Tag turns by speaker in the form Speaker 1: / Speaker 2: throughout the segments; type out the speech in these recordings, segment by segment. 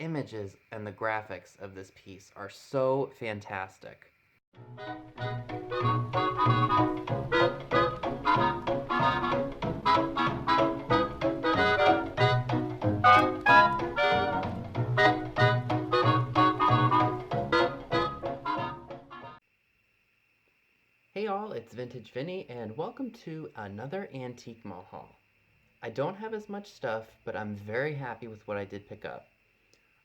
Speaker 1: images and the graphics of this piece are so fantastic. Hey all, it's Vintage Vinny, and welcome to another Antique Mall haul. I don't have as much stuff, but I'm very happy with what I did pick up.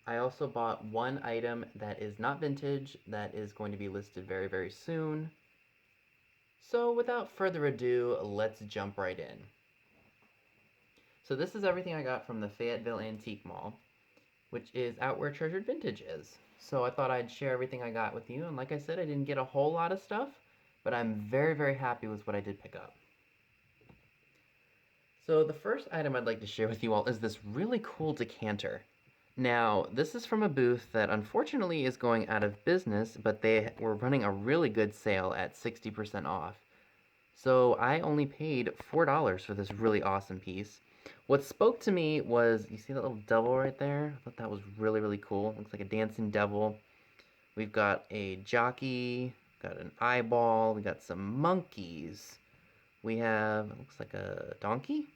Speaker 1: I also bought one item that is not vintage that is going to be listed very, very soon. So without further ado, let's jump right in. So this is everything I got from the Fayetteville Antique Mall, which is out where Treasured Vintage is. So I thought I'd share everything I got with you, and like I said, I didn't get a whole lot of stuff, but I'm very, very happy with what I did pick up. So the first item I'd like to share with you all is this really cool decanter. Now, this is from a booth that unfortunately is going out of business, but they were running a really good sale at 60% off. So I only paid $4 for this really awesome piece. What spoke to me was, you see that little devil right there? I thought that was really, really cool. Looks like a dancing devil. We've got a jockey, got an eyeball, we got some monkeys. We have, it looks like a donkey.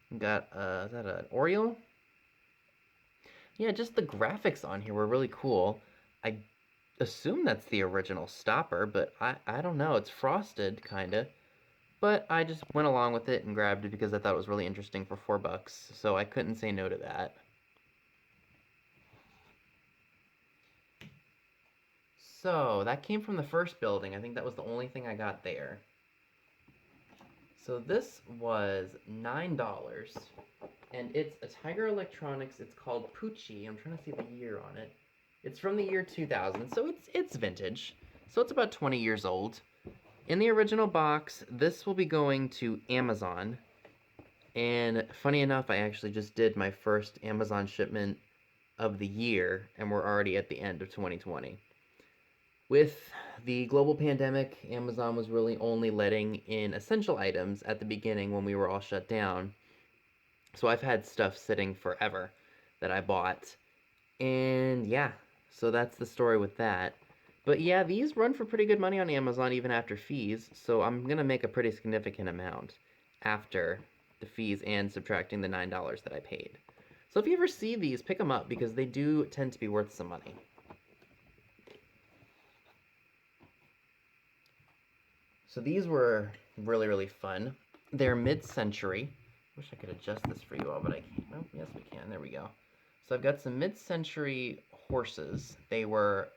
Speaker 1: We got, is that an Oriole? Yeah, just the graphics on here were really cool. I assume that's the original stopper, but I don't know. It's frosted, kinda. But I just went along with it and grabbed it because I thought it was really interesting for $4, so I couldn't say no to that. So, that came from the first building. I think that was the only thing I got there. So this was $9, and it's a Tiger Electronics. It's called Poochie. I'm trying to see the year on it. It's from the year 2000, so it's vintage. So it's about 20 years old. In the original box, this will be going to Amazon. And funny enough, I actually just did my first Amazon shipment of the year, and we're already at the end of 2020. With the global pandemic, Amazon was really only letting in essential items at the beginning when we were all shut down. So I've had stuff sitting forever that I bought. And yeah, so that's the story with that. But yeah, these run for pretty good money on Amazon even after fees, so I'm going to make a pretty significant amount after the fees and subtracting the $9 that I paid. So if you ever see these, pick them up because they do tend to be worth some money. So these were really, really fun. They're mid-century. Wish I could adjust this for you all, but I can't. Oh, yes, we can. There we go. So I've got some mid-century horses. They were...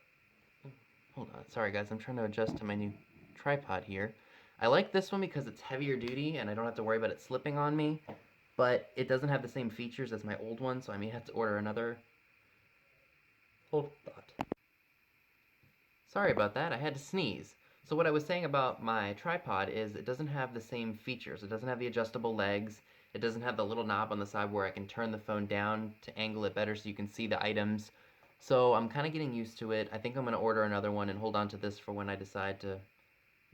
Speaker 1: Hold on. Sorry, guys. I'm trying to adjust to my new tripod here. I like this one because it's heavier duty, and I don't have to worry about it slipping on me. But it doesn't have the same features as my old one, so I may have to order another. Hold thought. Sorry about that. I had to sneeze. So what I was saying about my tripod is it doesn't have the same features. It doesn't have the adjustable legs. It doesn't have the little knob on the side where I can turn the phone down to angle it better so you can see the items. So I'm kind of getting used to it. I think I'm going to order another one and hold on to this for when I decide to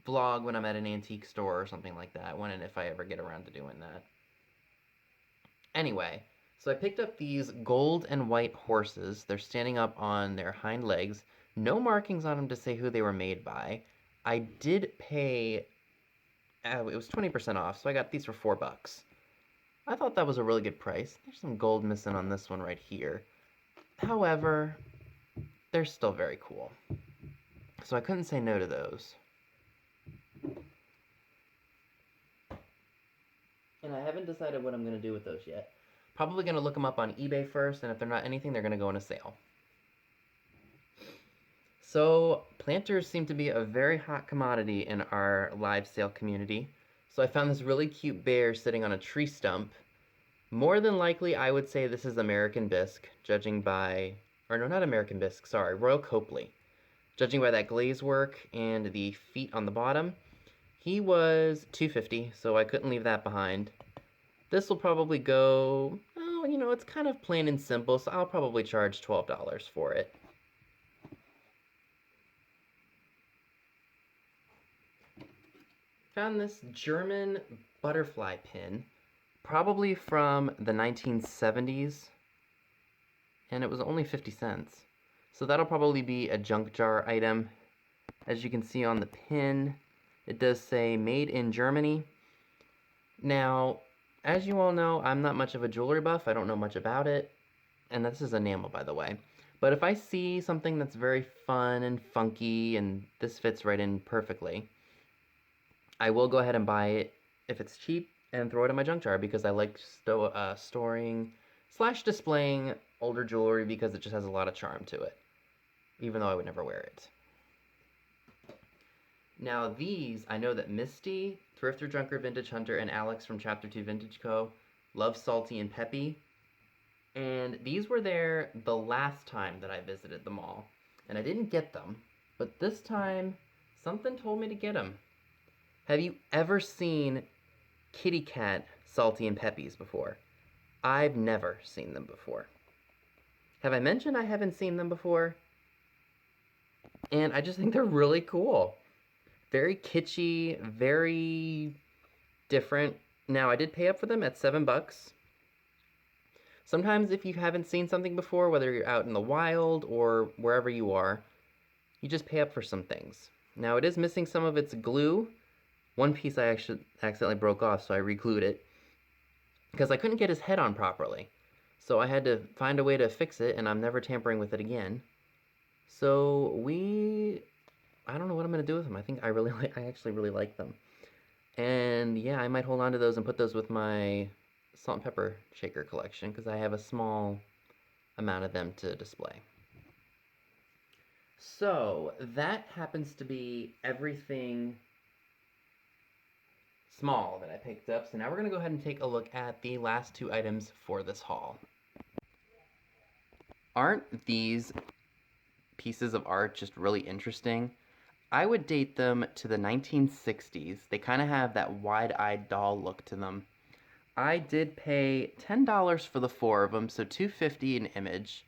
Speaker 1: vlog when I'm at an antique store or something like that, when and if I ever get around to doing that. Anyway, so I picked up these gold and white horses. They're standing up on their hind legs. No markings on them to say who they were made by. I did pay, it was 20% off, so I got these for $4. I thought that was a really good price. There's some gold missing on this one right here. However, they're still very cool. So I couldn't say no to those. And I haven't decided what I'm going to do with those yet. Probably going to look them up on eBay first, and if they're not anything, they're going to go in a sale. So, planters seem to be a very hot commodity in our live sale community. So I found this really cute bear sitting on a tree stump. More than likely, I would say this is American Bisque, judging by... Or no, not American Bisque, sorry, Royal Copley. Judging by that glaze work and the feet on the bottom. He was $2.50, so I couldn't leave that behind. This will probably go... Oh, you know, it's kind of plain and simple, so I'll probably charge $12 for it. Found this German butterfly pin, probably from the 1970s. and it was only 50 cents. So that'll probably be a junk jar item. As you can see on the pin, it does say made in Germany. Now, as you all know, I'm not much of a jewelry buff. I don't know much about it. And this is enamel, by the way. But if I see something that's very fun and funky, and this fits right in perfectly, I will go ahead and buy it if it's cheap and throw it in my junk jar because I like storing / displaying older jewelry because it just has a lot of charm to it, even though I would never wear it. Now these, I know that Misty, Thrifter Junker Vintage Hunter, and Alex from Chapter 2 Vintage Co. love salty and peppy. And these were there the last time that I visited the mall. And I didn't get them, but this time something told me to get them. Have you ever seen kitty cat salty and peppies before? I've never seen them before. Have I mentioned I haven't seen them before? And I just think they're really cool. Very kitschy, very different. Now, I did pay up for them at $7. Sometimes if you haven't seen something before, whether you're out in the wild or wherever you are, you just pay up for some things. Now, it is missing some of its glue. One piece I actually accidentally broke off, so I re-glued it because I couldn't get his head on properly. So I had to find a way to fix it, and I'm never tampering with it again. So I don't know what I'm gonna do with them. I think I actually really like them. And yeah, I might hold on to those and put those with my salt and pepper shaker collection because I have a small amount of them to display. So that happens to be everything small that I picked up. So now we're gonna go ahead and take a look at the last two items for this haul. Aren't these pieces of art just really interesting? I would date them to the 1960s. They kind of have that wide-eyed doll look to them. I did pay $10 for the 4 of them, so $2.50 an image.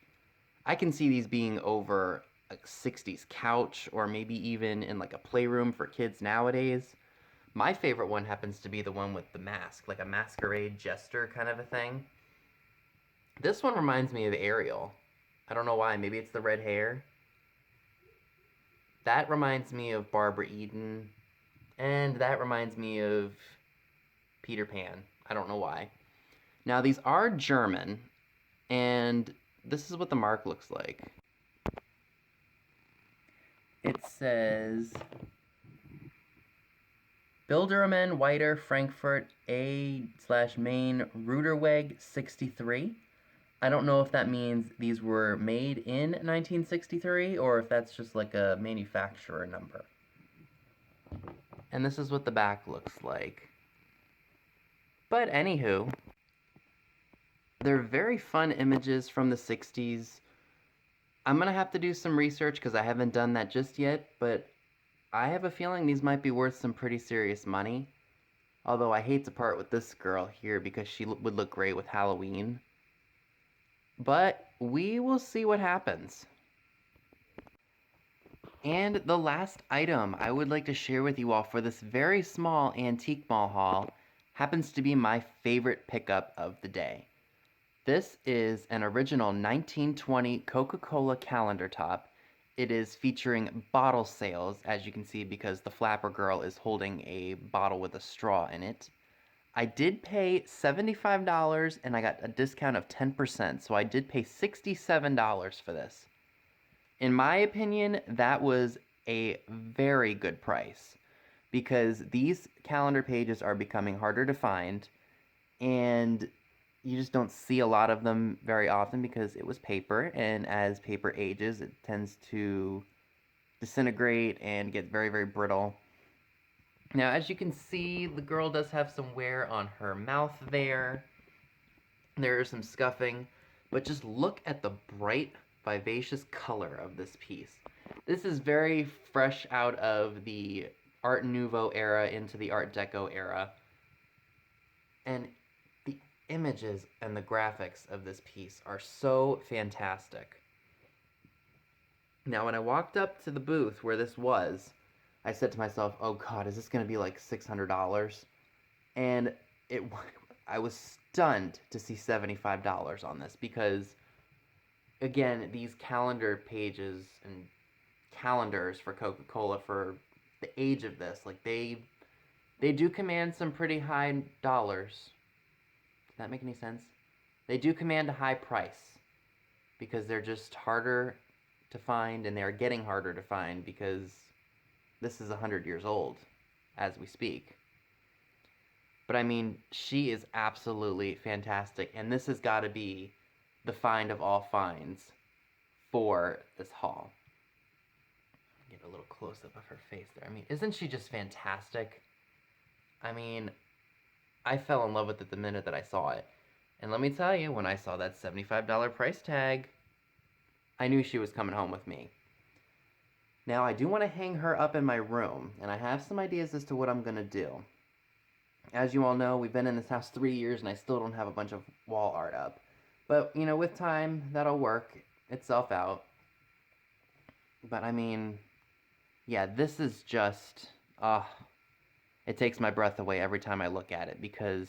Speaker 1: I can see these being over a 60s couch or maybe even in like a playroom for kids nowadays. My favorite one happens to be the one with the mask, like a masquerade jester kind of a thing. This one reminds me of Ariel. I don't know why, maybe it's the red hair. That reminds me of Barbara Eden, and that reminds me of Peter Pan. I don't know why. Now, these are German, and this is what the mark looks like. It says Bilderman Weiter Frankfurt A/Main Ruderweg 63. I don't know if that means these were made in 1963 or if that's just like a manufacturer number. And this is what the back looks like. But anywho, they're very fun images from the 60s. I'm going to have to do some research because I haven't done that just yet, but I have a feeling these might be worth some pretty serious money. Although I hate to part with this girl here because she would look great with Halloween. But we will see what happens. And the last item I would like to share with you all for this very small antique mall haul happens to be my favorite pickup of the day. This is an original 1920 Coca-Cola calendar top. It is featuring bottle sales, as you can see, because the flapper girl is holding a bottle with a straw in it. I did pay $75 and I got a discount of 10%, so I did pay $67 for this. In my opinion, that was a very good price because these calendar pages are becoming harder to find and you just don't see a lot of them very often because it was paper, and as paper ages, it tends to disintegrate and get very, very brittle. Now, as you can see, the girl does have some wear on her mouth there. There is some scuffing, but just look at the bright, vivacious color of this piece. This is very fresh out of the Art Nouveau era into the Art Deco era. And the images and the graphics of this piece are so fantastic. Now, when I walked up to the booth where this was, I said to myself, oh god, is this going to be like $600? And I was stunned to see $75 on this because again, these calendar pages and calendars for Coca-Cola for the age of this, like they do command some pretty high dollars. Does that make any sense? They do command a high price because they're just harder to find, and they are getting harder to find because this is 100 years old as we speak. But I mean, she is absolutely fantastic, and this has got to be the find of all finds for this haul. Get a little close up of her face there. I mean, isn't she just fantastic? I mean, I fell in love with it the minute that I saw it. And let me tell you, when I saw that $75 price tag, I knew she was coming home with me. Now, I do want to hang her up in my room, and I have some ideas as to what I'm going to do. As you all know, we've been in this house 3 years, and I still don't have a bunch of wall art up. But, you know, with time, that'll work itself out. But, I mean, yeah, this is just, it takes my breath away every time I look at it, because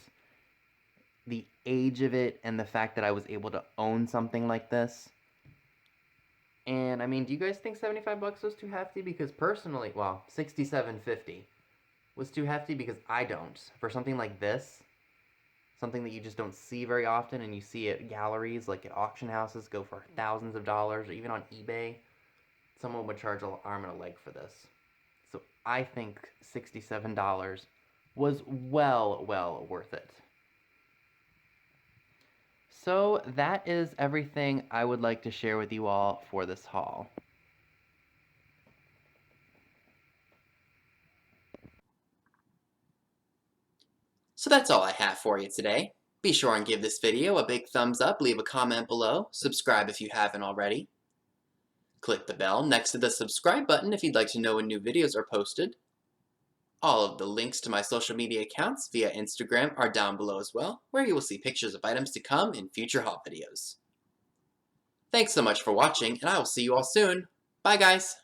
Speaker 1: the age of it and the fact that I was able to own something like this. And I mean, do you guys think 75 bucks was too hefty? Because personally, well, 67.50 was too hefty because I don't. For something like this, something that you just don't see very often, and you see at galleries, like at auction houses, go for thousands of dollars, or even on eBay, someone would charge an arm and a leg for this. So I think $67 was well worth it. So that is everything I would like to share with you all for this haul.
Speaker 2: So that's all I have for you today. Be sure and give this video a big thumbs up, leave a comment below, subscribe if you haven't already. Click the bell next to the subscribe button if you'd like to know when new videos are posted. All of the links to my social media accounts via Instagram are down below as well, where you will see pictures of items to come in future haul videos. Thanks so much for watching, and I will see you all soon. Bye guys!